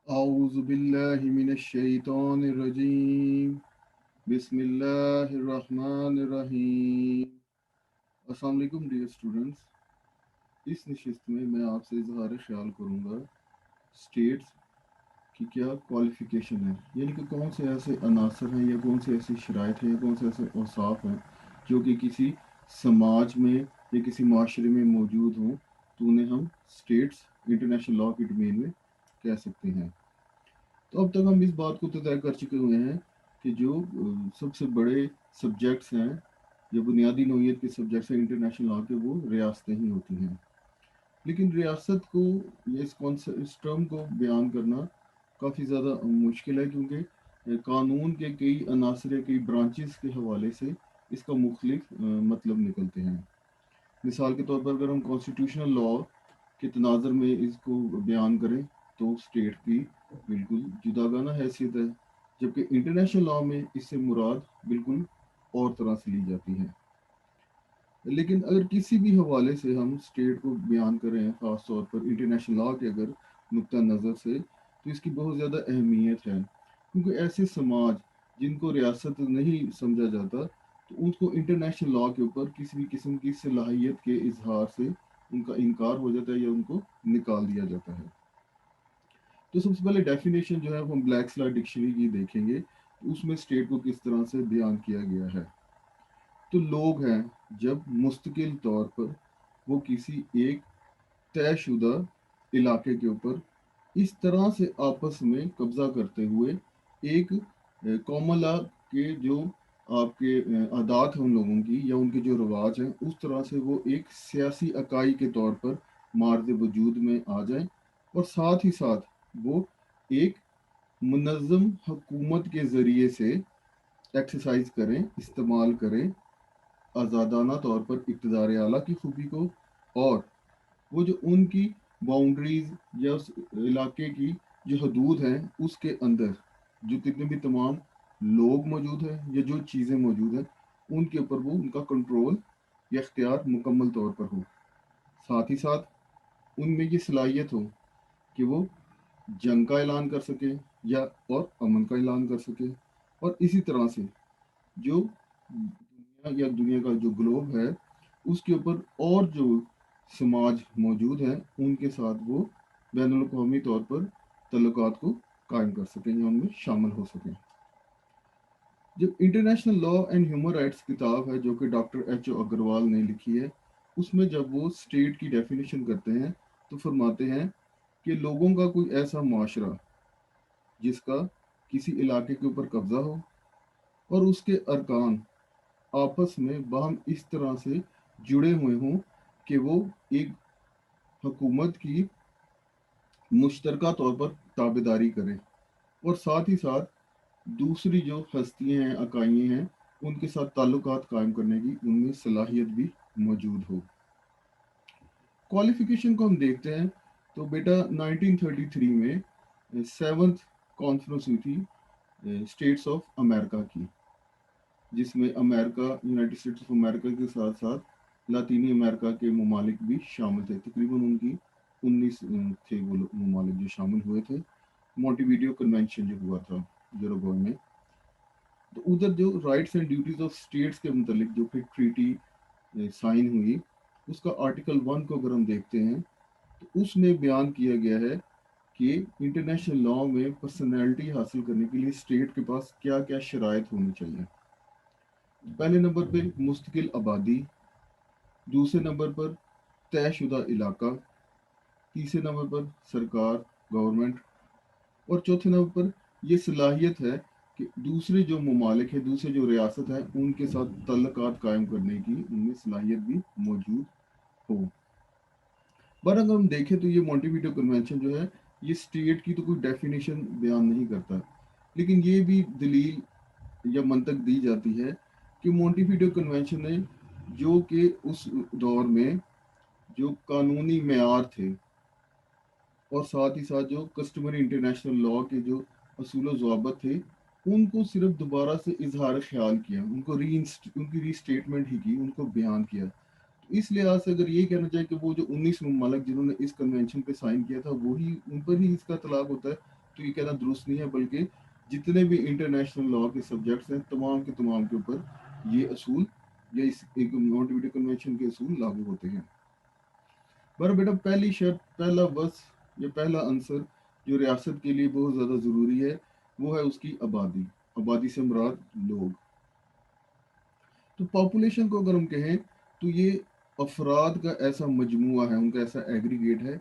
أعوذ بالله من الشيطان الرجيم بسم الله الرحمن الرحیم. السلام علیکم ڈیئر اسٹوڈنٹس. اس نشست میں آپ سے اظہار خیال کروں گا اسٹیٹس کی کیا کوالیفیکیشن ہے، یعنی کہ کون سے ایسے عناصر ہیں یا کون سے ایسی شرائط ہیں یا کون سے ایسے اوصاف ہیں جو کہ کسی سماج میں یا کسی معاشرے میں موجود ہوں تو انہیں ہم اسٹیٹس انٹرنیشنل لاء کی ڈومین میں کہہ سکتے ہیں. تو اب تک ہم اس بات کو تو طے کر چکے ہوئے ہیں کہ جو سب سے بڑے سبجیکٹس ہیں، جو بنیادی نوعیت کے سبجیکٹس ہیں انٹرنیشنل لاء کے، وہ ریاستیں ہی ہوتی ہیں. لیکن ریاست کو یا اس ٹرم کو بیان کرنا کافی زیادہ مشکل ہے، کیونکہ قانون کے کئی عناصر یا کئی برانچز کے حوالے سے اس کا مختلف مطلب نکلتے ہیں. مثال کے طور پر اگر ہم کانسٹیٹیوشنل لاء کے تناظر میں اس کو بیان کریں تو اسٹیٹ کی بالکل جداگانہ حیثیت ہے، جبکہ انٹرنیشنل لاء میں اس سے مراد بالکل اور طرح سے لی جاتی ہے. لیکن اگر کسی بھی حوالے سے ہم اسٹیٹ کو بیان کریں، خاص طور پر انٹرنیشنل لاء کے اگر نقطہ نظر سے، تو اس کی بہت زیادہ اہمیت ہے، کیونکہ ایسے سماج جن کو ریاست نہیں سمجھا جاتا تو ان کو انٹرنیشنل لاء کے اوپر کسی بھی قسم کی صلاحیت کے اظہار سے ان کا انکار ہو جاتا ہے یا ان کو نکال دیا جاتا ہے. تو سب سے پہلے ڈیفینیشن جو ہے وہ ہم بلیک سلا ڈکشنری کی دیکھیں گے، تو اس میں اسٹیٹ کو کس طرح سے بیان کیا گیا ہے. تو لوگ ہیں جب مستقل طور پر وہ کسی ایک طے شدہ علاقے کے اوپر اس طرح سے آپس میں قبضہ کرتے ہوئے ایک کامن لا کے جو آپ کے عادات ہیں ان لوگوں کی یا ان کے جو رواج ہیں اس طرح سے وہ ایک سیاسی اکائی کے طور پر مارد وجود میں آ جائیں، اور ساتھ ہی ساتھ وہ ایک منظم حکومت کے ذریعے سے ایکسرسائز کریں، استعمال کریں آزادانہ طور پر اقتدار اعلیٰ کی خوبی کو، اور وہ جو ان کی باؤنڈریز یا اس علاقے کی جو حدود ہیں اس کے اندر جو کتنے بھی تمام لوگ موجود ہیں یا جو چیزیں موجود ہیں ان کے اوپر وہ ان کا کنٹرول یا اختیار مکمل طور پر ہو. ساتھ ہی ساتھ ان میں یہ صلاحیت ہو کہ وہ جنگ کا اعلان کر سکے یا اور امن کا اعلان کر سکے، اور اسی طرح سے جو دنیا کا جو گلوب ہے اس کے اوپر اور جو سماج موجود ہیں ان کے ساتھ وہ بین الاقوامی طور پر تعلقات کو قائم کر سکیں یا ان میں شامل ہو سکیں. جو international law and human rights کتاب ہے جو کہ ڈاکٹر ایچ او اگروال نے لکھی ہے، اس میں جب وہ اسٹیٹ کی ڈیفینیشن کرتے ہیں تو فرماتے ہیں کہ لوگوں کا کوئی ایسا معاشرہ جس کا کسی علاقے کے اوپر قبضہ ہو اور اس کے ارکان آپس میں باہم اس طرح سے جڑے ہوئے ہوں کہ وہ ایک حکومت کی مشترکہ طور پر تابے داری کریں، اور ساتھ ہی ساتھ دوسری جو ہستیاں ہیں، اکائییں ہیں، ان کے ساتھ تعلقات قائم کرنے کی ان میں صلاحیت بھی موجود ہو. کوالیفیکیشن کو ہم دیکھتے ہیں تو بیٹا 1933 میں سیونتھ کانفرنس ہوئی تھی اسٹیٹس آف امریکہ کی، جس میں امریکہ، یونائٹڈ اسٹیٹس آف امریکہ کے ساتھ ساتھ لاطینی امریکہ کے ممالک بھی شامل تھے. تقریباً ان کی 19 تھے وہ ممالک جو شامل ہوئے تھے. مونٹی ویڈیو کنونشن جو ہوا تھا یوروگوئے میں، تو ادھر جو rights and duties of states کے متعلق جو کہ ٹریٹی سائن ہوئی، اس کا آرٹیکل 1 کو اگر ہم دیکھتے ہیں تو اس میں بیان کیا گیا ہے کہ انٹرنیشنل لاء میں پرسنالٹی حاصل کرنے کے لیے اسٹیٹ کے پاس کیا کیا شرائط ہونی چاہیے. پہلے نمبر پہ مستقل آبادی، دوسرے نمبر پر طے شدہ علاقہ، تیسرے نمبر پر سرکار، گورنمنٹ، اور چوتھے نمبر پر یہ صلاحیت ہے کہ دوسرے جو ممالک ہیں، دوسرے جو ریاست ہیں، ان کے ساتھ تعلقات قائم کرنے کی ان میں صلاحیت بھی موجود ہو. پر اگر ہم دیکھیں تو یہ مونٹی ویڈیو کنونشن جو ہے یہ اسٹیٹ کی تو کوئی ڈیفینیشن بیان نہیں کرتا، لیکن یہ بھی دلیل یا منطق دی جاتی ہے کہ مونٹی ویڈیو کنونشن نے جو کہ اس دور میں جو قانونی معیار تھے اور ساتھ ہی ساتھ جو کسٹمری انٹرنیشنل لاء کے جو اصول و ضوابط تھے ان کو صرف دوبارہ سے اظہار خیال کیا، ان کی ری اسٹیٹمنٹ ہی کی، ان کو بیان کیا. تو اس لحاظ سے اگر یہ کہنا چاہے کہ وہ جو 19 ممالک جنہوں نے اس کنونشن پہ سائن کیا تھا وہی ان پر ہی اس کا اطلاق ہوتا ہے، تو یہ کہنا درست نہیں ہے، بلکہ جتنے بھی انٹرنیشنل لا کے سبجیکٹس ہیں تمام کے اوپر یہ اصول یا اس مونٹیویڈیو کنونشن کے اصول لاگو ہوتے ہیں۔ پر بیٹا پہلی شرط، پہلا بس یا پہلا عنصر جو ریاست کے لیے بہت زیادہ ضروری ہے وہ ہے اس کی آبادی۔ آبادی سے مراد لوگ۔ تو پاپولیشن کو اگر ہم کہیں تو یہ افراد کا ایسا مجموعہ ہے، ان کا ایسا ایگریگیٹ ہے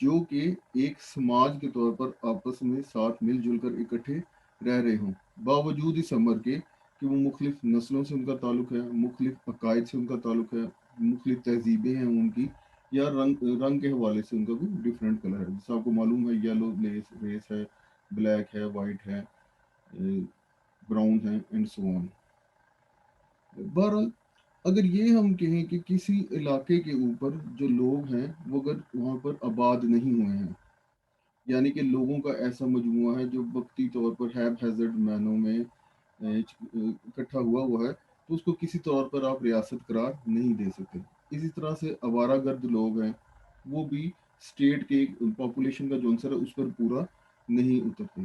جو کہ ایک سماج کے طور پر آپس میں ساتھ مل جل کر اکٹھے رہ رہے ہوں، باوجود اس امر کے کہ وہ مختلف نسلوں سے ان کا تعلق ہے، مختلف عقائد سے ان کا تعلق ہے، مختلف تہذیبیں ہیں ان کی، یا رنگ کے حوالے سے ان کا بھی ڈفرینٹ کلر ہے۔ جیسے آپ کو معلوم ہے یلو ریس ہے، بلیک ہے، وائٹ ہے، براؤن ہے، اینڈ سو آن۔ بہرحال اگر یہ ہم کہیں کہ کسی علاقے کے اوپر جو لوگ ہیں وہ اگر وہاں پر آباد نہیں ہوئے ہیں، یعنی کہ لوگوں کا ایسا مجموعہ ہے جو وقتی طور پر ہیزرڈ مینوں میں اکٹھا ہوا ہے، تو اس کو کسی طور پر آپ ریاست قرار نہیں دے سکتے۔ اسی طرح سے آوارہ گرد لوگ ہیں، وہ بھی اسٹیٹ کے پاپولیشن کا جو عنصر ہے اس پر پورا نہیں اترتے،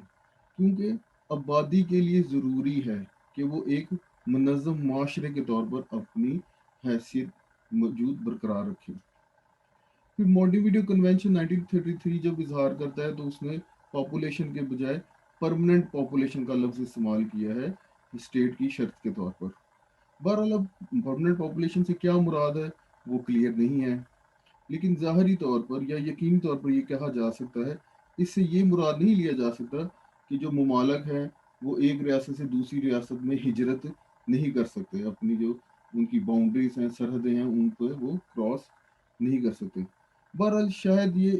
کیونکہ آبادی کے لیے ضروری ہے کہ وہ ایک منظم معاشرے کے طور پر اپنی حیثیت موجود برقرار رکھے۔ پھر مونٹیویڈیو کنونشن 1933 جب اظہار کرتا ہے تو اس نے پاپولیشن کے بجائے پرمننٹ پاپولیشن کا لفظ استعمال کیا ہے اسٹیٹ کی شرط کے طور پر۔ بہرحال اب پرمننٹ پاپولیشن سے کیا مراد ہے وہ کلیئر نہیں ہے، لیکن ظاہری طور پر یا یقینی طور پر یہ کہا جا سکتا ہے، اس سے یہ مراد نہیں لیا جا سکتا کہ جو ممالک ہیں وہ ایک ریاست سے دوسری ریاست میں ہجرت نہیں کر سکتے، اپنی جو ان کی باؤنڈریز ہیں، سرحدیں ہیں، ان پہ وہ کراس نہیں کر سکتے۔ بہرحال شاید یہ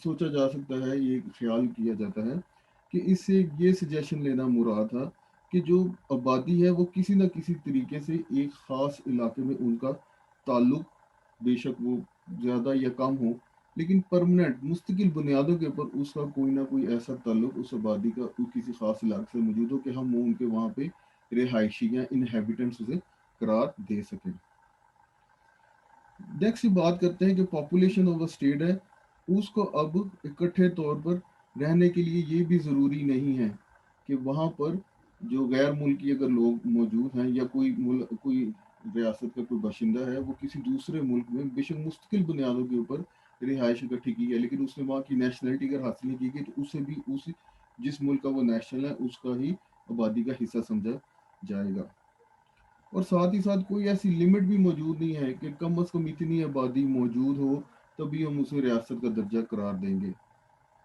سوچا جا سکتا ہے، یہ خیال کیا جاتا ہے کہ اس سے یہ سجیشن لینا مراد تھا کہ جو آبادی ہے وہ کسی نہ کسی طریقے سے ایک خاص علاقے میں ان کا تعلق، بے شک وہ زیادہ یا کم ہو، لیکن پرمننٹ مستقل بنیادوں کے اوپر اس کا کوئی نہ کوئی ایسا تعلق اس آبادی کا کسی خاص علاقے سے موجود ہو کہ ہم ان کے وہاں پہ رہائشی یا انہیبیٹنٹس اسے قرار دے سکیں۔ نیکسٹ بات کرتے ہیں کہ پاپولیشن آف اسٹیٹ ہے، اس کو اب اکٹھے طور پر رہنے کے لیے یہ بھی ضروری نہیں ہے کہ وہاں پر جو غیر ملکی اگر لوگ موجود ہیں یا کوئی ریاست کا کوئی باشندہ ہے وہ کسی دوسرے ملک میں بے شک مستقل بنیادوں کے اوپر رہائش اکٹھی کی ہے، لیکن اس نے وہاں کی نیشنلٹی اگر حاصل نہیں کی گئی تو اسے بھی جس ملک کا وہ نیشنل ہے اس کا ہی آبادی کا حصہ سمجھا جائے گا۔ اور ساتھ ہی ساتھ کوئی ایسی لمٹ بھی موجود نہیں ہے کہ کم از کم اتنی آبادی موجود ہو تبھی ہم اسے ریاست کا درجہ قرار دیں گے۔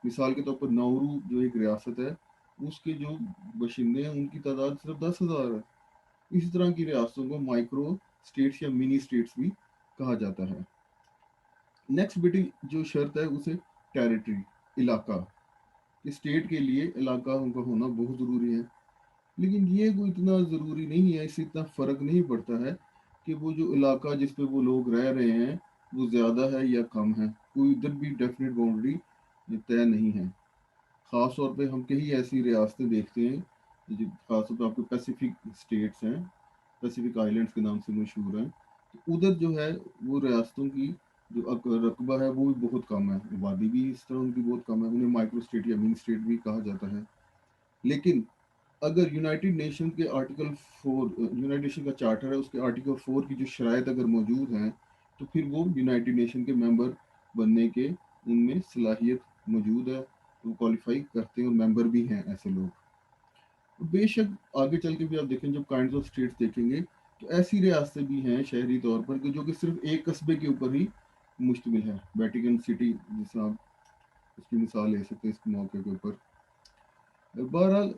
مثال کے طور پر ناورو جو ایک ریاست ہے، اس کے جو باشندے ہیں ان کی تعداد صرف 10,000 ہے۔ اسی طرح کی ریاستوں کو مائکرو اسٹیٹس یا منی اسٹیٹس بھی کہا جاتا ہے۔ نیکسٹ بیٹی جو شرط ہے اسے ٹیریٹری، علاقہ، اسٹیٹ کے لیے علاقہ کا ہونا بہت ضروری ہے، لیکن یہ کوئی اتنا ضروری نہیں ہے، اس سے اتنا فرق نہیں پڑتا ہے کہ وہ جو علاقہ جس پہ وہ لوگ رہ رہے ہیں وہ زیادہ ہے یا کم ہے، کوئی ادھر بھی ڈیفینیٹ باؤنڈری طے نہیں ہے۔ خاص طور پہ ہم کئی ایسی ریاستیں دیکھتے ہیں خاص طور پہ آپ کو پیسیفک اسٹیٹس ہیں، پیسیفک آئیلینڈس کے نام سے مشہور ہیں، تو ادھر جو ہے وہ ریاستوں کی جو رقبہ ہے وہ بھی بہت کم ہے، آبادی بھی اس طرح ان کی بہت کم ہے، انہیں مائکرو اسٹیٹ یا منی اسٹیٹ بھی کہا جاتا ہے۔ لیکن اگر یونائٹڈ نیشن کے آرٹیکل 4، یونائٹڈ نیشن کا چارٹر ہے، اس کے آرٹیکل 4 کی جو شرائط اگر موجود ہیں تو پھر وہ یونائٹڈ نیشن کے ممبر بننے کے ان میں صلاحیت موجود ہے، وہ کوالیفائی کرتے ہیں اور ممبر بھی ہیں ایسے لوگ۔ بے شک آگے چل کے بھی آپ دیکھیں جب کائنڈز آف اسٹیٹس دیکھیں گے تو ایسی ریاستیں بھی ہیں شہری طور پر کہ جو کہ صرف ایک قصبے کے اوپر ہی مشتمل ہے، ویٹیکن سٹی جس آپ اس کی مثال لے سکتے ہیں اس موقع کے اوپر۔ بہرحال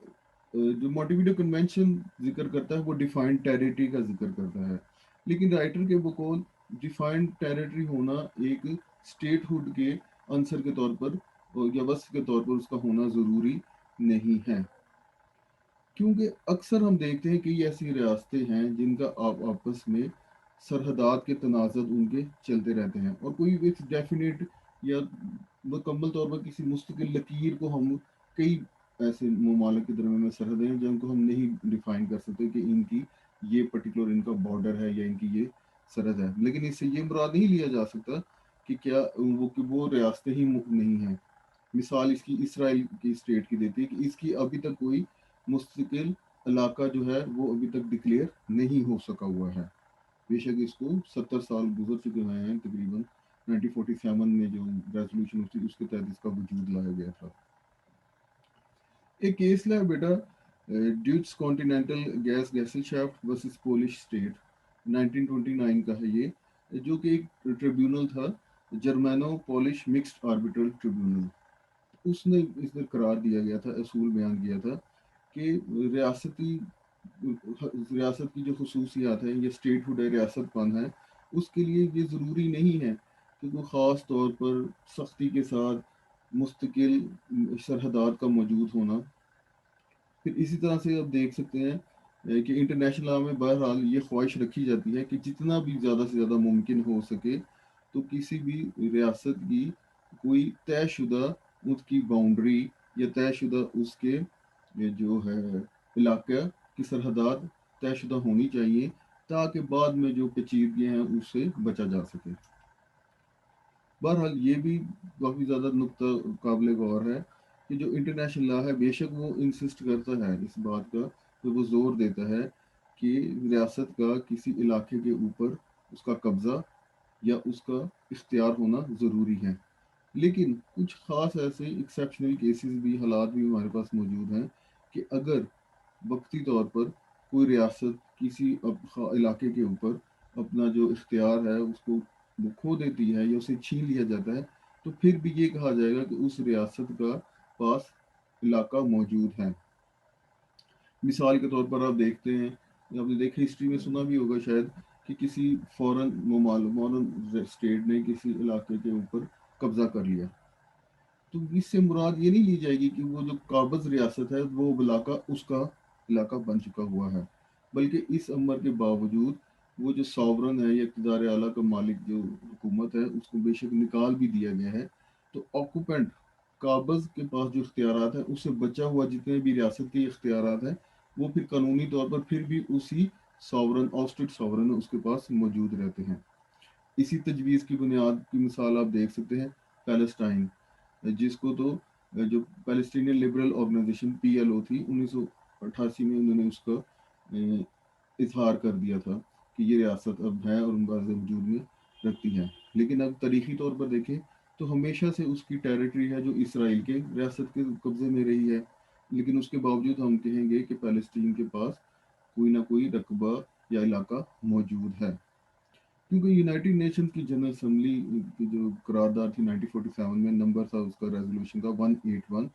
جو مونٹیویڈیو کنونشن ذکر کرتا ہے وہ ڈیفائنڈ ٹیریٹری کا ذکر کرتا ہے، لیکن رائٹر کے بقول ڈیفائنڈ ٹیریٹری ہونا ایک اسٹیٹ ہوڈ کے عنصر کے طور پر یا وصف کے طور پر اس کا ہونا ضروری نہیں ہے، کیونکہ اکثر ہم دیکھتے ہیں کہ یہ ایسی ریاستیں ہیں جن کا آپس میں سرحدات کے تنازع ان کے چلتے رہتے ہیں، اور کوئی ایک ڈیفینیٹ یا مکمل طور پر کسی مستقل لکیر کو ہم کئی ایسے ممالک کے درمیان میں سرحدیں ہیں جن کو ہم نہیں ڈیفائن کر سکتے کہ ان کی یہ پرٹیکولر ان کا بارڈر ہے یا ان کی یہ سرحد ہے، لیکن اس سے یہ مراد نہیں لیا جا سکتا کہ کیا وہ ریاستیں ہی نہیں ہیں۔ مثال اس کی اسرائیل کی اسٹیٹ کی دیتی ہے کہ اس کی ابھی تک کوئی مستقل علاقہ جو ہے وہ ابھی تک ڈکلیئر نہیں ہو سکا ہوا ہے. بے شک اس کو 70 سال گزر چکے ہوئے ہیں تقریباً. 1947 میں جو ریزولوشن تھی اس کے تحت اس کا وجود لایا گیا تھا. ایک کیس ہے بیٹا Deutsche continental gas Gesellschaft versus Polish state 1929 کا ہے یہ, جو کہ ایک ٹریبیونل تھا, Germano Polish mixed arbitral tribunal. اس میں قرار دیا گیا تھا, اصول بیان کیا تھا کہ ریاست کی جو خصوصیات ہیں, یہ اسٹیٹ ہوڈ ہے, ریاست پن ہے, اس کے لیے یہ ضروری نہیں ہے کہ کوئی خاص طور پر سختی کے ساتھ مستقل سرحدات کا موجود ہونا. پھر اسی طرح سے آپ دیکھ سکتے ہیں کہ انٹرنیشنل لا میں بہرحال یہ خواہش رکھی جاتی ہے کہ جتنا بھی زیادہ سے زیادہ ممکن ہو سکے تو کسی بھی ریاست کی کوئی طے شدہ اس کی باؤنڈری یا طے شدہ اس کے جو ہے علاقہ کی سرحدات طے شدہ ہونی چاہیے, تاکہ بعد میں جو پیچیدگیاں ہیں اس سے بچا جا سکے. بہرحال یہ بھی کافی زیادہ نقطہ قابل غور ہے کہ جو انٹرنیشنل لا ہے بے شک وہ انسسٹ کرتا ہے اس بات کا, کہ وہ زور دیتا ہے کہ ریاست کا کسی علاقے کے اوپر اس کا قبضہ یا اس کا اختیار ہونا ضروری ہے. لیکن کچھ خاص ایسے ایکسیپشنل کیسز بھی, حالات بھی ہمارے پاس موجود ہیں کہ اگر وقتی طور پر کوئی ریاست کسی علاقے کے اوپر اپنا جو اختیار ہے اس کو وہ کھو دیتی ہے یا اسے چھین لیا جاتا ہے, تو پھر بھی یہ کہا جائے گا کہ اس ریاست کا پاس علاقہ موجود ہے. مثال کے طور پر آپ دیکھتے ہیں, آپ نے دیکھا ہسٹری میں سنا بھی ہوگا شاید, کہ کسی فورن اسٹیٹ نے کسی علاقے کے اوپر قبضہ کر لیا, تو اس سے مراد یہ نہیں لی جائے گی کہ وہ جو قابض ریاست ہے وہ علاقہ اس کا علاقہ بن چکا ہوا ہے, بلکہ اس امر کے باوجود وہ جو ساورن ہے یا اقتدار اعلیٰ کا مالک جو حکومت ہے اس کو بے شک نکال بھی دیا گیا ہے, تو آکوپینٹ قابض کے پاس جو اختیارات ہیں اس سے بچا ہوا جتنے بھی ریاست کے اختیارات ہیں وہ پھر قانونی طور پر پھر بھی اسی ساورن آسٹرٹ ساورن اس کے پاس موجود رہتے ہیں. اسی تجویز کی بنیاد کی مثال آپ دیکھ سکتے ہیں پیلسٹائن, جس کو تو جو پیلسٹینین لبرل آرگنائزیشن PLO تھی 1988 میں انہوں نے اس کا اظہار کر دیا تھا کہ یہ ریاست اب ہے اور باز وجود میں رکھتی ہے. لیکن اب تاریخی طور پر دیکھیں تو ہمیشہ سے اس کی ٹیریٹری ہے جو اسرائیل کے ریاست کے قبضے میں رہی ہے, لیکن اس کے باوجود ہم کہیں گے کہ فلسطین کے پاس کوئی نہ کوئی رقبہ یا علاقہ موجود ہے, کیونکہ یونائٹڈ نیشنز کی جنرل اسمبلی کی جو قرارداد تھی 1947 میں, نمبر تھا اس کا ریزولوشن کا 181,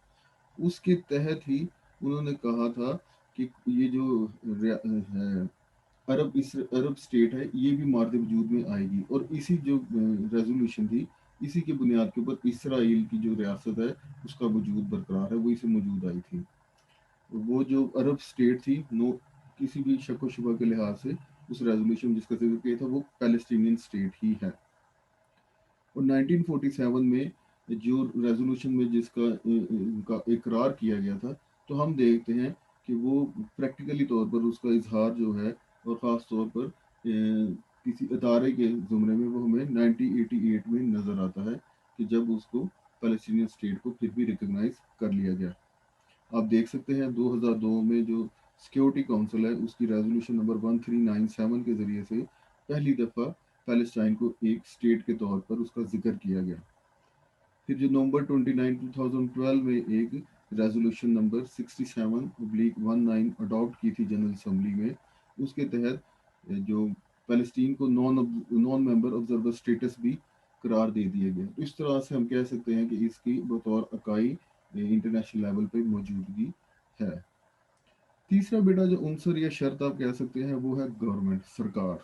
اس کے تحت ہی انہوں نے کہا تھا کہ یہ جو ہے عرب اسٹیٹ ہے یہ بھی مارد وجود میں آئے گی, اور اسی جو ریزولوشن تھی اسی کے بنیاد کے اوپر اسرائیل کی جو ریاست ہے اس کا وجود برقرار ہے, وہ اسے موجود آئی تھی. وہ جو عرب اسٹیٹ تھی کسی بھی شک و شبہ کے لحاظ سے اس ریزولوشن جس کا ذکر کیا تھا وہ پیلسٹینین اسٹیٹ ہی ہے. اور 1947 میں جو ریزولوشن میں جس کا اقرار کیا گیا تھا, تو ہم دیکھتے ہیں کہ وہ پریکٹیکلی طور پر اس کا اظہار جو ہے, اور خاص طور پر کسی ادارے کے زمرے میں وہ ہمیں 1988 میں نظر آتا ہے کہ جب اس کو فلسطینین اسٹیٹ کو پھر بھی ریکگنائز کر لیا گیا. آپ دیکھ سکتے ہیں 2002 میں جو سیکیورٹی کونسل ہے اس کی ریزولوشن نمبر 1397 کے ذریعے سے پہلی دفعہ پیلسٹائن کو ایک اسٹیٹ کے طور پر اس کا ذکر کیا گیا. پھر جو نومبر 29 2012 میں ایک ریزولوشن نمبر 67/19 اڈاپٹ کی تھی جنرل اسمبلی میں, اس کے تحت جو فلسطین کو نان ممبر آبزرور اسٹیٹس بھی قرار دے دیا گیا. اس طرح سے ہم کہہ سکتے ہیں کہ اس کی بطور اکائی انٹرنیشنل لیول پہ موجودگی ہے. تیسرا بیٹا جو عنصر یا شرط آپ کہہ سکتے ہیں وہ ہے گورنمنٹ, سرکار.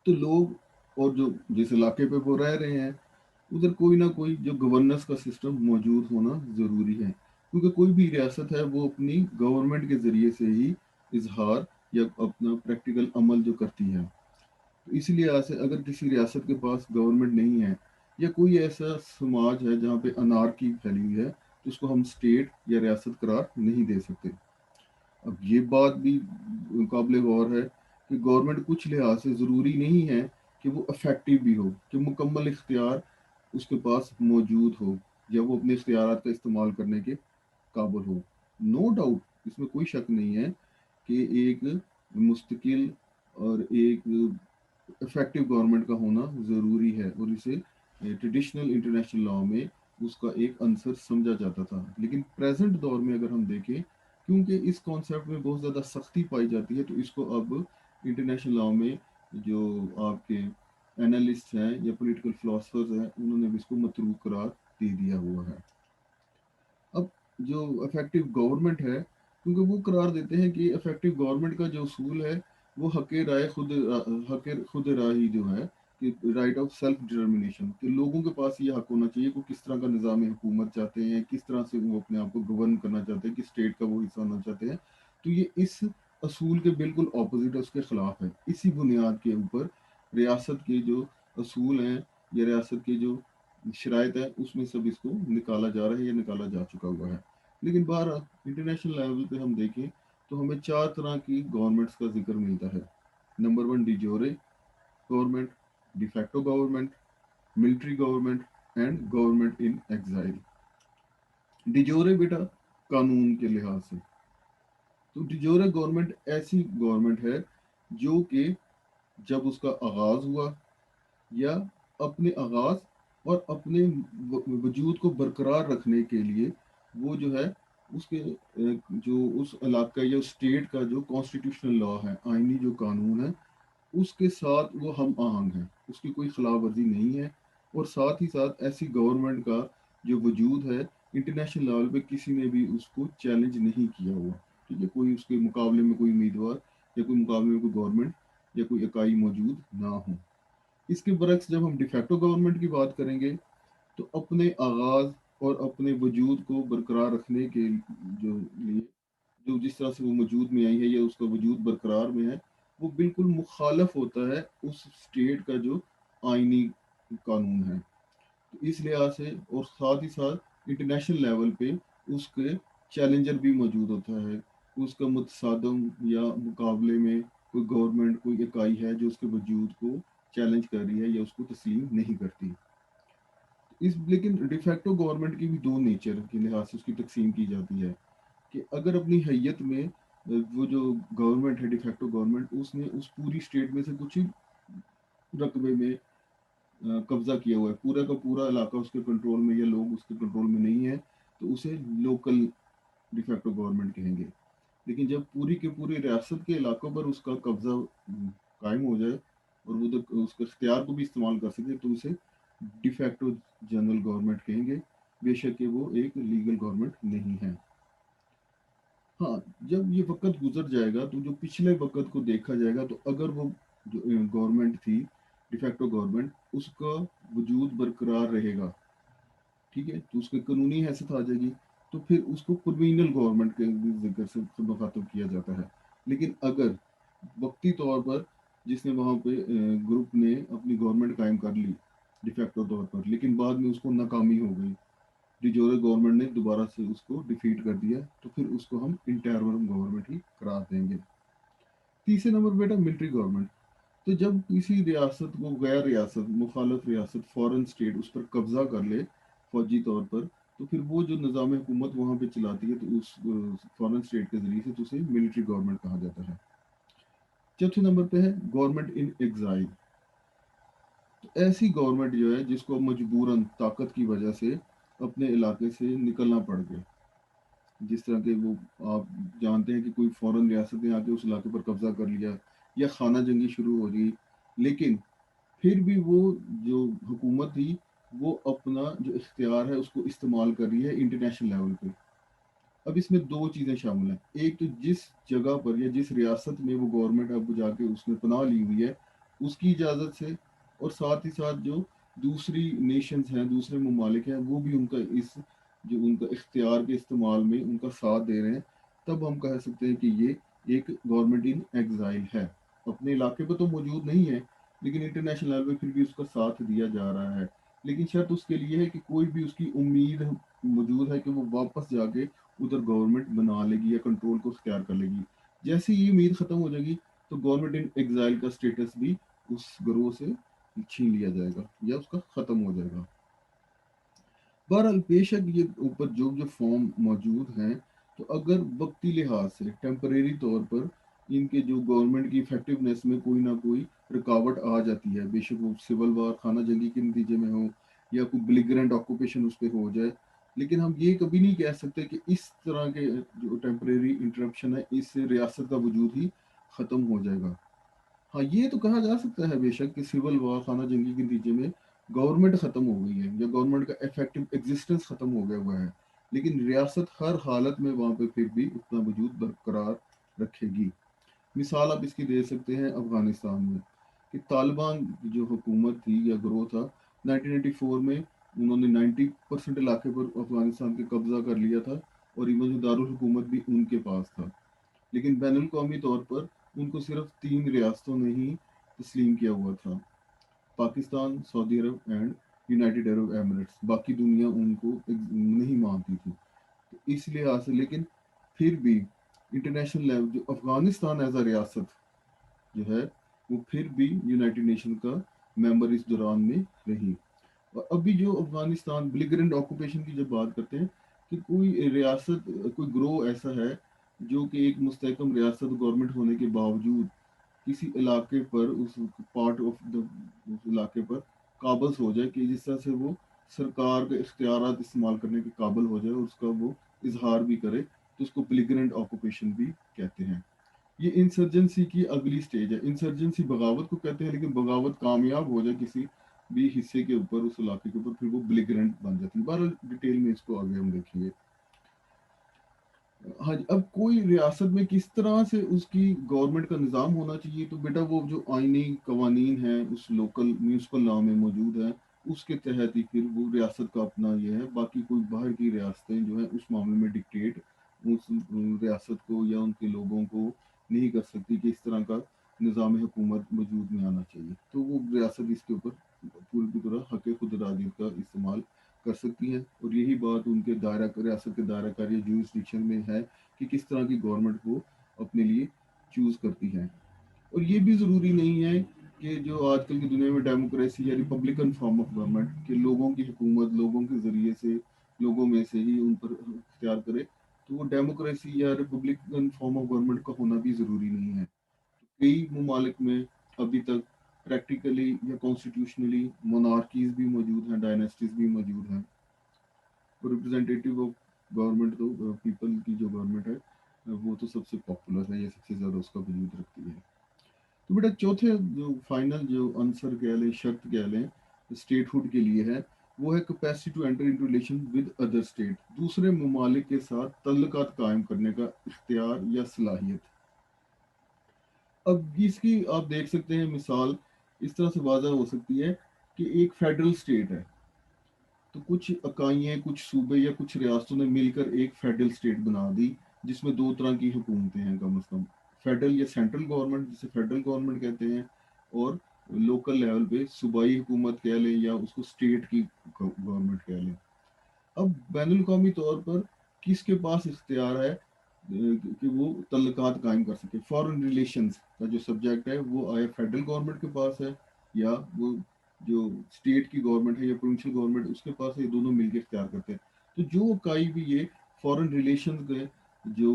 تو لوگ اور جو جس علاقے پہ وہ رہ رہے ہیں ادھر کوئی نہ کوئی جو گورننس کا سسٹم موجود ہونا ضروری ہے, کیونکہ کوئی بھی ریاست ہے وہ اپنی گورنمنٹ کے ذریعے سے ہی اظہار یا اپنا پریکٹیکل عمل جو کرتی ہے. تو اس لیے سے اگر کسی ریاست کے پاس گورنمنٹ نہیں ہے یا کوئی ایسا سماج ہے جہاں پہ انارکی پھیلی ہوئی ہے, تو اس کو ہم اسٹیٹ یا ریاست قرار نہیں دے سکتے. اب یہ بات بھی قابل غور ہے کہ گورنمنٹ کچھ لحاظ سے ضروری نہیں ہے کہ وہ افیکٹو بھی ہو, کہ مکمل اختیار اس کے پاس موجود ہو, जब वो अपने इख्तियारात का इस्तेमाल करने के काबिल हो। नो डाउट, इसमें कोई शक नहीं है कि एक मुस्तकिल और एक इफेक्टिव गवर्नमेंट का होना ज़रूरी है, और इसे ट्रेडिशनल इंटरनेशनल लॉ में उसका एक आंसर समझा जाता था। लेकिन प्रेजेंट दौर में अगर हम देखें, क्योंकि इस कॉन्सेप्ट में बहुत ज़्यादा सख्ती पाई जाती है, तो इसको अब इंटरनेशनल लॉ में जो आपके एनालिस्ट हैं या पॉलिटिकल फिलोसफर्स हैं, उन्होंने भी इसको मतरूक करार दे दिया हुआ है। अब जो इफेक्टिव गवर्नमेंट है, क्योंकि वो करार देते हैं कि इफेक्टिव गवर्नमेंट का जो उसूल है वो हक राय जो है, कि राइट ऑफ सेल्फ डिटर्मिनेशन, कि लोगों के पास ये हक होना चाहिए कि किस तरह का निज़ाम हुकूमत चाहते हैं, किस तरह से वो अपने आप को गवर्न करना चाहते हैं, किस स्टेट का वो हिस्सा होना चाहते हैं। तो ये इस असूल के बिल्कुल ऑपोजिट है, उसके खिलाफ है। इसी बुनियाद के ऊपर रियासत के जो असूल हैं या रियासत के जो शराइत है, उसमें सब इसको निकाला जा रहा है या निकाला जा चुका हुआ है। लेकिन बहरहाल इंटरनेशनल लेवल पे हम देखें तो हमें 4 तरह की गवर्नमेंट्स का जिक्र मिलता है। Number 1 de jure government, de facto government, military government and government in exile. De jure बेटा कानून के लिहाज से, तो डिजोरे गवर्नमेंट ऐसी गवर्नमेंट है जो कि जब उसका आगाज हुआ या अपने आगाज और अपने वजूद को बरकरार रखने के लिए वो जो है उसके जो उस इलाका या स्टेट का जो कॉन्स्टिट्यूशनल लॉ है, आईनी जो कानून है, उसके साथ वो हम आहंग है, उसकी कोई खिलाफ वर्जी नहीं है। और साथ ही साथ ऐसी गवर्नमेंट का जो वजूद है, इंटरनेशनल लेवल पे किसी ने भी उसको चैलेंज नहीं किया हुआ। ठीक है, कोई उसके मुकाबले में कोई उम्मीदवार या कोई मुकाबले में कोई गवर्नमेंट या कोई इकाई मौजूद ना हो। इसके बरक्स जब हम डिफैक्टो गवर्नमेंट की बात करेंगे, तो अपने आगाज और अपने वजूद को बरकरार रखने के जो लिए जो जिस तरह से वो वजूद में आई है या उसका वजूद बरकरार में है, वो बिल्कुल मुखालफ होता है उस स्टेट का जो आईनी कानून है। तो इस लिहाज से और साथ ही साथ इंटरनेशनल लेवल पे उसके चैलेंजर भी मौजूद होता है। उसका मुतसादम या मुकाबले में कोई गवर्नमेंट कोई इकाई है जो उसके वजूद को चैलेंज कर रही है या उसको तस्लीम नहीं करती। इस लेकिन डिफैक्टो गवर्नमेंट की भी दो नेचर के लिहाज से उसकी तकसीम की जाती है, कि अगर अपनी हैयत में वो जो गवर्नमेंट है डिफैक्टो गवर्नमेंट, उसने उस पूरी स्टेट में से कुछ ही रकबे में कब्जा किया हुआ है, पूरा का पूरा इलाका उसके कंट्रोल में या लोग उसके कंट्रोल में नहीं है, तो उसे लोकल डिफैक्टो गवर्नमेंट कहेंगे। लेकिन जब पूरी के पूरी रियासत के इलाकों पर उसका कब्जा कायम हो जाए और वो उसके इख्तियार को भी इस्तेमाल कर सके, तो उसे डिफैक्टो जनरल गवर्नमेंट कहेंगे, बेशक कि वो एक लीगल गवर्नमेंट नहीं है। हाँ, जब ये वक़्त गुज़र जाएगा तो जो पिछले वक़्त को देखा जाएगा, तो अगर वो जो गवर्नमेंट थी, डिफैक्टो गवर्नमेंट, उसका वजूद बरकरार रहेगा, ठीक है? तो उसकी कानूनी हैसियत आ जाएगी, तो फिर उसको प्रोविज़नल गवर्नमेंट के ज़िक्र से मुखातब किया जाता है। लेकिन अगर वक़्ती तौर पर जिसने वहाँ पे ग्रुप ने अपनी गवर्नमेंट कायम कर ली, डिफैक्टो तौर पर, लेकिन बाद में उसको नाकामी हो गई, डिजोरे गवर्नमेंट ने दोबारा से उसको डिफीट कर दिया, तो फिर उसको हम इंटरम गवर्नमेंट ही करार देंगे। तीसरे नंबर बेटा मिलिट्री गवर्नमेंट। तो जब किसी रियासत को गैर रियासत मुखालफ रियासत फॉरेन स्टेट उस पर कब्जा कर ले फौजी तौर पर, तो फिर वो जो निज़ाम हुकूमत वहाँ पे चलाती है, तो उस फॉरेन स्टेट के जरिए से तो उसे मिलिट्री गवर्नमेंट कहा जाता है। चौथे नंबर पे है गवर्नमेंट इन एग्जाइल। तो ऐसी गवर्नमेंट जो है जिसको मजबूरन ताकत की वजह से अपने इलाके से निकलना पड़ गया, जिस तरह के वो आप जानते हैं कि कोई फॉरेन रियासत ने आके उस इलाके पर कब्जा कर लिया या खाना जंगी शुरू हो गई, लेकिन फिर भी वो जो हुकूमत थी, वो अपना जो इख्तियार है उसको इस्तेमाल कर रही है इंटरनेशनल लेवल पे। अब इसमें दो चीज़ें शामिल हैं, एक तो जिस जगह पर या जिस रियासत में वो गवर्नमेंट अब जाके उसने पनाह ली हुई है, उसकी इजाज़त से, और साथ ही साथ जो दूसरी नेशंस हैं, दूसरे ममालिक हैं, वो भी उनका इस जो उनका इख्तियार के इस्तेमाल में उनका साथ दे रहे हैं। तब हम कह सकते हैं कि ये एक गवर्नमेंट इन एग्जाइल है। अपने इलाके पर तो मौजूद नहीं है, लेकिन इंटरनेशनल लेवल पे फिर भी उसका साथ दिया जा रहा है। लेकिन शर्त उसके लिए है कि कोई भी उसकी उम्मीद मौजूद है कि वो वापस जाके उधर गवर्नमेंट बना लेगी या कंट्रोल को अख्तियार कर लेगी। जैसे ही ये उम्मीद खत्म हो जाएगी, तो गवर्नमेंट इन एग्जाइल का स्टेटस भी उस ग्रोह से छीन लिया जाएगा या उसका खत्म हो जाएगा। बहरहाल बेशक ये ऊपर जो जो फॉर्म मौजूद हैं, तो अगर वक्ती लिहाज से टेम्परेरी तौर पर इनके जो गवर्नमेंट की इफेक्टिवनेस में कोई ना कोई रुकावट आ जाती है, बेशक वो सिविल वार खाना जंगी के नतीजे में हो या कोई बिलिग्रेंट ऑक्यूपेशन उस पर हो जाए, लेकिन हम ये कभी नहीं कह सकते कि इस तरह के जो टेम्परेरी इंटरप्शन है इससे रियासत का वजूद ही ख़त्म हो जाएगा। हाँ, ये तो कहा जा सकता है बेशक कि सिविल वॉर खाना जंगी के नतीजे में गवर्नमेंट ख़त्म हो गई है या गवर्नमेंट का इफेक्टिव एग्जिस्टेंस ख़त्म हो गया हुआ है, लेकिन रियासत हर हालत में वहाँ पे फिर भी अपना वजूद बरकरार रखेगी। मिसाल आप इसकी दे सकते हैं अफ़गानिस्तान में कि तालिबान की जो हुकूमत थी या ग्रोह था 1994 में उन्होंने 90% इलाके पर अफ़गानिस्तान के कब्ज़ा कर लिया था और इवन दारुल हुकूमत भी उनके पास था, लेकिन बैनुल कौमी तौर पर उनको सिर्फ 3 रियासतों ने ही तस्लीम किया हुआ था, Pakistan, Saudi Arab and United Arab Emirates. बाकी दुनिया उनको नहीं मानती थी। तो इस लिहाज से लेकिन फिर भी इंटरनेशनल लेवल जो अफ़गानिस्तान एज़ अ रियासत जो है, वो फिर भी यूनाइटेड नेशन का मेंबर इस दौरान में रही। और अभी जो अफ़गानिस्तान बिलिग्रेंट ऑक्यूपेशन की जब बात करते हैं कि कोई रियासत कोई ग्रोह ऐसा है जो कि एक मुस्तहकम रियासत गवर्नमेंट होने के बावजूद किसी इलाके पर उस पार्ट ऑफ द उस इलाके पर काबज़ हो जाए कि जिस तरह से वो सरकार के इख्तियारात इस्तेमाल करने के काबिल हो जाए और उसका वो इजहार भी करे, तो उसको बिलिग्रेंट ऑक्यूपेशन भी कहते हैं। ये इंसर्जेंसी की अगली स्टेज है। इंसर्जेंसी बगावत को कहते हैं, लेकिन बगावत कामयाब हो जाए किसी भी हिस्से के ऊपर, उस इलाके के ऊपर, फिर वो बिलिग्रेंट बन जाती है। बहरहाल डिटेल में इसको आगे हम देखेंगे। हाँ जी, अब कोई रियासत में किस तरह से उसकी गवर्नमेंट का निज़ाम होना चाहिए, तो बेटा वो जो आइनी कवानीन हैं उस लोकल म्यूनसिपल लॉ में मौजूद है, उसके तहत ही फिर वो रियासत का अपना ये है। बाकी कोई बाहर की रियासतें जो हैं उस मामले में डिक्टेट उस रियासत को या उनके लोगों को नहीं कर सकती कि इस तरह का निज़ाम हुकूमत वजूद में आना चाहिए। तो वो रियासत इसके ऊपर पूरी की तरह हक खुद इरादियत का इस्तेमाल कर सकती हैं, और यही बात उनके दायरा रियासत के दायरा कार्य जूरिसडिक्शन में है कि किस तरह की गवर्नमेंट को अपने लिए चूज़ करती है। और ये भी ज़रूरी नहीं है कि जो आजकल की दुनिया में डेमोक्रेसी या रिपब्लिकन फॉर्म ऑफ गवर्नमेंट कि लोगों की हुकूमत लोगों के ज़रिए से लोगों में से ही उन पर इख्तियार करे, तो वो डेमोक्रेसी या रिपब्लिकन फॉर्म ऑफ गवर्नमेंट का होना भी ज़रूरी नहीं है। कई ममालिक में अभी तक प्रैक्टिकली या कॉन्स्टिट्यूशनली मोनार्कीज भी मौजूद हैं, डायनेस्टीज भी मौजूद हैं। रिप्रेजेंटेटिव ऑफ गवर्नमेंट तो पीपल की जो गवर्नमेंट है वो तो सबसे पॉपुलर है या सबसे ज़्यादा उसका वजूद रखती है। तो बेटा चौथे जो फाइनल जो आंसर कह लें, शर्त कह लें स्टेटहुड के लिए है, वो है capacity to enter into relation with other state, दूसरे ममालिक के साथ तल्लुकात कायम करने का इख्तियार या सलाहियत। अब इसकी आप देख सकते हैं मिसाल इस तरह से वाज़ा हो सकती है कि एक फेडरल स्टेट है, तो कुछ इकाइयाँ, कुछ सूबे या कुछ रियासतों ने मिलकर एक फेडरल स्टेट बना दी, जिसमें दो तरह की हुकूमतें हैं कम अज़ कम। फेडरल या सेंट्रल गवर्नमेंट जिसे फेडरल गवर्नमेंट कहते हैं, और लोकल लेवल पे सूबाई हुकूमत कह लें या उसको स्टेट की गवर्नमेंट कह लें। अब बैनुल कौमी तौर पर किसके पास इख्तियार है कि वो तल्लुकात कायम कर सके। फॉरेन रिलेशंस का जो सब्जेक्ट है वो आया फेडरल गवर्नमेंट के पास है या वो जो स्टेट की गवर्नमेंट है या प्रोविंशियल गवर्नमेंट उसके पास है, ये दोनों मिलकर इख्तियार करते हैं। तो जो इकाई भी ये फॉरेन रिलेशंस के जो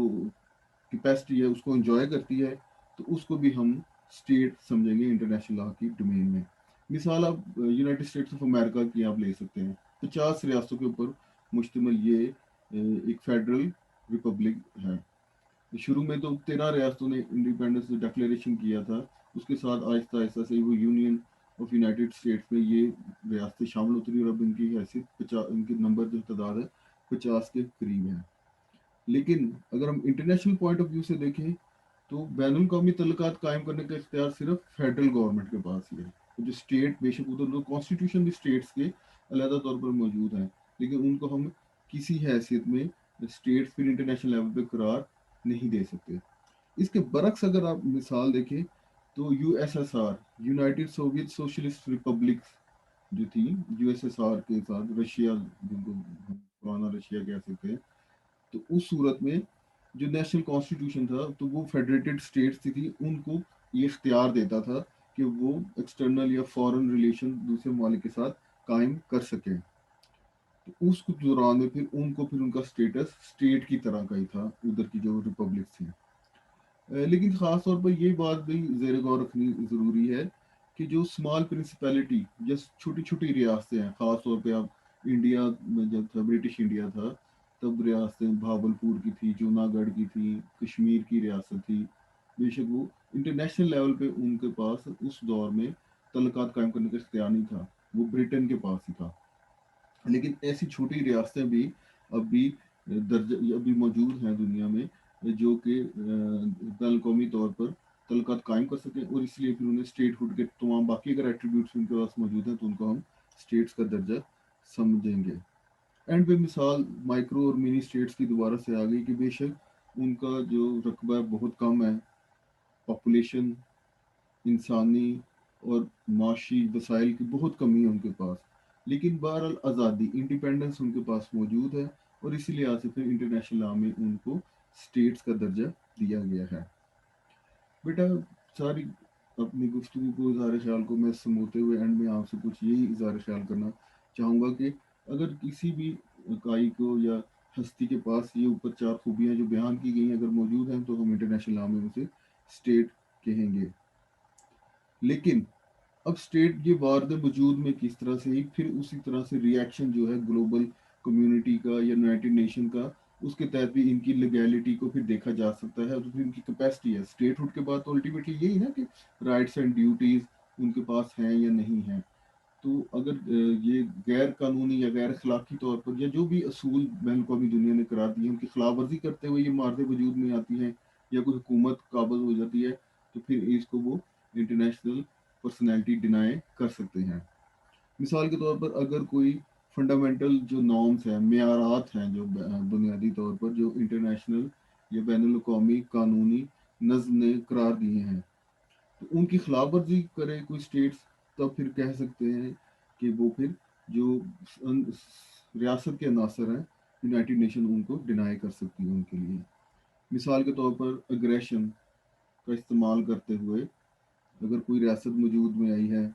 कैपेसिटी है उसको एंजॉय करती है, तो उसको भी हम स्टेट समझेंगे इंटरनेशनल लॉ की डोमेन में। मिसाल आप यूनाइटेड स्टेट्स ऑफ अमेरिका की आप ले सकते हैं। 50 रियासतों के ऊपर मुश्तमिल ये एक फेडरल रिपब्लिक है। शुरू में तो 13 रियासतों ने इंडिपेंडेंस डिक्लेरेशन किया था, उसके साथ आहिस्ता आहिस्ता से वो यूनियन ऑफ यूनाइटेड स्टेट्स में ये रियासतें शामिल होती रही और अब इनकी हैसियत 50 इनकी नंबर जो तादाद है 50 के करीब है। लेकिन अगर हम इंटरनेशनल पॉइंट ऑफ व्यू से देखें, तो बैनुल कौमी तल्लुकात कायम करने का इख्तियार सिर्फ फेडरल गवर्नमेंट के पास ही है। तो जो स्टेट बेशक उधर तो कॉन्स्टिट्यूशन भी स्टेट्स के अलहदा तौर पर मौजूद हैं, लेकिन उनको हम किसी हैसियत में स्टेट्स फिर इंटरनेशनल लेवल पे करार नहीं दे सकते। इसके बरक्स अगर आप मिसाल देखें, तो USSR United Soviet socialist Republic जो थी, यूएसएसआर के साथ रशिया जिनको हम पुराना रशिया कह सकते हैं, तो उस सूरत में जो नेशनल कॉन्स्टिट्यूशन था तो वो फेडरेटेड स्टेट्स थी, उनको ये इख्तियार देता था कि वो एक्सटर्नल या फॉरेन रिलेशन दूसरे ममालिक के साथ कायम कर सकें। तो उस दौरान में फिर उनका स्टेटस स्टेट की तरह का ही था, उधर की जो रिपब्लिक थी। लेकिन ख़ास तौर पर ये बात भी ज़ेर गौर रखनी ज़रूरी है कि जो स्मॉल प्रिंसिपैलिटी, जो छोटी छोटी रियासतें हैं, ख़ास तौर पे आप इंडिया में जब था, ब्रिटिश इंडिया था, तब रियासतें भावलपुर की थी, जूनागढ़ की थी, कश्मीर की रियासत थी। बेशक वो इंटरनेशनल लेवल पे उनके पास उस दौर में तल्लुकात कायम करने का इख्तियार नहीं था, वो ब्रिटेन के पास ही था। लेकिन ऐसी छोटी रियासतें भी अभी अभी मौजूद हैं दुनिया में, जो कि बैन कौमी तौर पर तल्लुकात कायम कर सकें, और इसलिए फिर उन्हें स्टेटहुड के तमाम बाकी अगर एट्रीब्यूट्स उनके पास मौजूद हैं तो उनको हम स्टेट्स का दर्जा समझेंगे। एंड पे मिसाल माइक्रो और मिनी स्टेट्स की दोबारा से आ गई कि बेशक उनका जो रकबा है बहुत कम है, पॉपुलेशन, इंसानी और माशी वसाइल की बहुत कमी है उनके पास, लेकिन बहरहाल आज़ादी, इंडिपेंडेंस उनके पास मौजूद है, और इसी लिहाज से फिर इंटरनेशनल लॉ में उनको स्टेट्स का दर्जा दिया गया है। बेटा, सारी अपनी गुफ्तगू को, इज़हार ख्याल को मैं समूते हुए एंड में आपसे कुछ यही इज़हार ख्याल करना चाहूँगा कि अगर किसी भी इकाई को या हस्ती के पास ये ऊपर चार खूबियाँ जो बयान की गई हैं अगर मौजूद हैं, तो हम इंटरनेशनल लॉ में उसे स्टेट कहेंगे। लेकिन अब स्टेट ये वारद वजूद में किस तरह से ही फिर उसी तरह से रिएक्शन जो है ग्लोबल कम्युनिटी का या यूनाइटेड नेशन का, उसके तहत भी इनकी लीगैलिटी को फिर देखा जा सकता है, तो फिर इनकी कैपेसिटी है। स्टेटहुड के बाद तो अल्टीमेटली यही ना कि राइट्स एंड ड्यूटीज उनके पास हैं या नहीं हैं। तो अगर ये गैर कानूनी या गैर अखलाकी तौर पर या जो भी असूल बैन अवी दुनिया ने करार दिए उनकी खिलाफ वर्जी करते हुए ये मारदे वजूद में आती हैं, या कोई हुकूमत काबज हो जाती है, तो फिर इसको वो इंटरनेशनल पर्सनैलिटी डिनाई कर सकते हैं। मिसाल के तौर पर अगर कोई फंडामेंटल जो नॉर्म्स हैं, मेयारात हैं, जो बुनियादी तौर पर जो इंटरनेशनल या बैनुल अक़वामी कानूनी नज़्म ने करार दिए हैं, तो उनकी खिलाफ वर्जी करे कोई स्टेट्स, तब फिर कह सकते हैं कि वो फिर जो रियासत के अनासर हैं, यूनाइटेड नेशन उनको डिनाई कर सकती है उनके लिए। मिसाल के तौर पर अग्रेशन का इस्तेमाल करते हुए अगर कोई रियासत वजूद में आई है,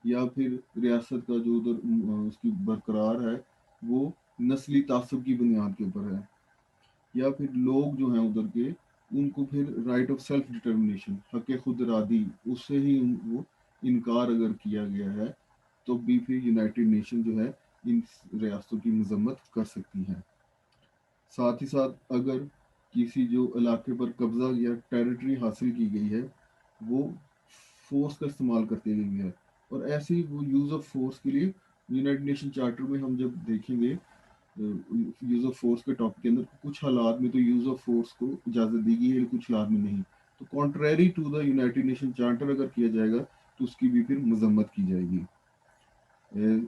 या फिर रियासत का जो उधर उसकी बरकरार है वो नस्ली तासब की बुनियाद के ऊपर है, या फिर लोग जो हैं उधर के, उनको फिर राइट ऑफ सेल्फ डिटर्मिनेशन, हक खुद इरादी, उससे ही वो इनकार अगर किया गया है, तो भी फिर यूनाइटेड नेशन जो है इन रियासतों की मजम्मत कर सकती है। साथ ही साथ अगर किसी जो इलाके पर कब्जा या टेरिटरी हासिल की गई है, वो फोर्स का इस्तेमाल करती गई है, और ऐसे ही वो यूज़ ऑफ फोर्स के लिए यूनाइटेड नेशन चार्टर में हम जब देखेंगे यूज़ ऑफ फोर्स के टॉपिक के अंदर, कुछ हालात में तो यूज़ ऑफ फोर्स को इजाज़त दी गई है, कुछ हालात में नहीं। तो contrary to the United Nation charter अगर किया जाएगा तो उसकी भी फिर मजम्मत की जाएगी।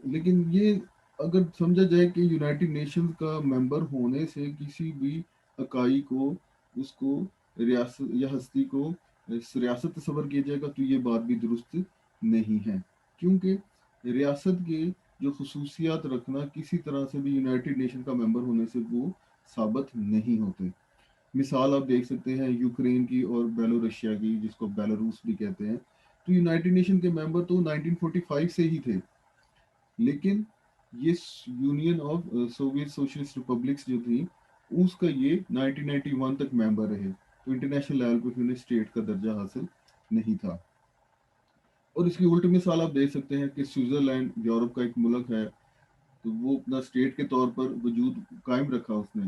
लेकिन ये अगर समझा जाए कि यूनाइटेड नेशंस का मेंबर होने से किसी भी इकाई को, उसको रियासत या हस्ती को रियासत तस्वर किया जाएगा, तो ये बात भी दुरुस्त नहीं है, क्योंकि रियासत के जो खसूसियात रखना किसी तरह से भी यूनाइटेड नेशन का मेंबर होने से वो साबित नहीं होते। मिसाल आप देख सकते हैं यूक्रेन की और बेलोरशिया की, जिसको बेलारूस भी कहते हैं। तो यूनाइटेड नेशन के मेंबर तो 1945 से ही थे, लेकिन ये union of Soviet socialist republics जो थी, उसका ये 1991 तक मेंबर रहे, तो इंटरनेशनल लेवल पर उन्हें स्टेट का दर्जा हासिल नहीं था। और इसकी उल्टी मिसाल आप देख सकते हैं कि स्विट्जरलैंड यूरोप का एक मुल्क है, तो वो अपना स्टेट के तौर पर वजूद कायम रखा उसने,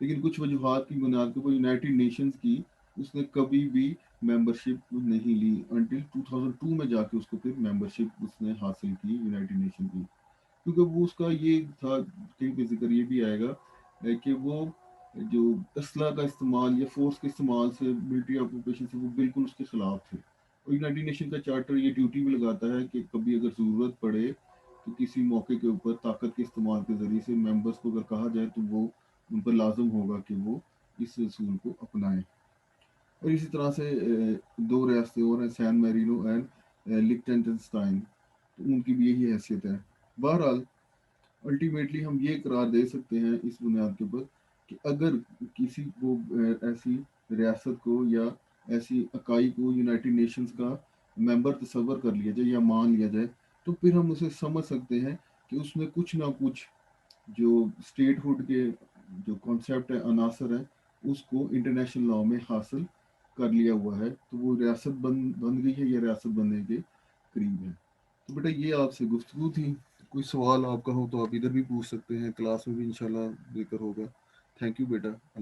लेकिन कुछ वजूहत की बुनियाद के ऊपर यूनाइटेड नेशंस की उसने कभी भी मेंबरशिप नहीं ली, अनटिल 2002 में जाके उसको फिर मेंबरशिप उसने हासिल की यूनाइटेड नेशन की। क्योंकि वो उसका ये था, कहीं पे जिक्र ये भी आएगा कि वो जो असला का इस्तेमाल या फोर्स के इस्तेमाल से, मिलिट्री ऑक्यूपेशन से वो बिल्कुल उसके खिलाफ थे। और यूनाइटेड नेशन का चार्टर ये ड्यूटी भी लगाता है कि कभी अगर ज़रूरत पड़े तो किसी मौके के ऊपर ताकत के इस्तेमाल के ज़रिए से मेंबर्स को अगर कहा जाए तो वो उन पर लाजम होगा कि वो इस असूल को अपनाएं। और इसी तरह से दो रियासतें और हैं, सैन मैरिनो एंड लिक्टेनस्टाइन, तो उनकी भी यही हैसियत है। बहरहाल अल्टीमेटली हम ये करार दे सकते हैं इस बुनियाद के ऊपर कि अगर किसी को ऐसी रियासत को या ऐसी इकाई को यूनाइटेड नेशंस का मेंबर तस्वर कर लिया जाए या मान लिया जाए, तो फिर हम उसे समझ सकते हैं कि उसमें कुछ ना कुछ جو اسٹیٹ ہوڈ کے جو کانسیپٹ ہے عناصر ہے اس کو انٹرنیشنل لاء میں حاصل کر لیا ہوا ہے، تو وہ ریاست بن گئی ہے یا ریاست بننے کے قریب ہے۔ تو بیٹا یہ آپ سے گفتگو تھی، کوئی سوال آپ کا ہو تو آپ ادھر بھی پوچھ سکتے ہیں، کلاس میں بھی انشاءاللہ ذکر ہوگا۔ Thank you beta, Allah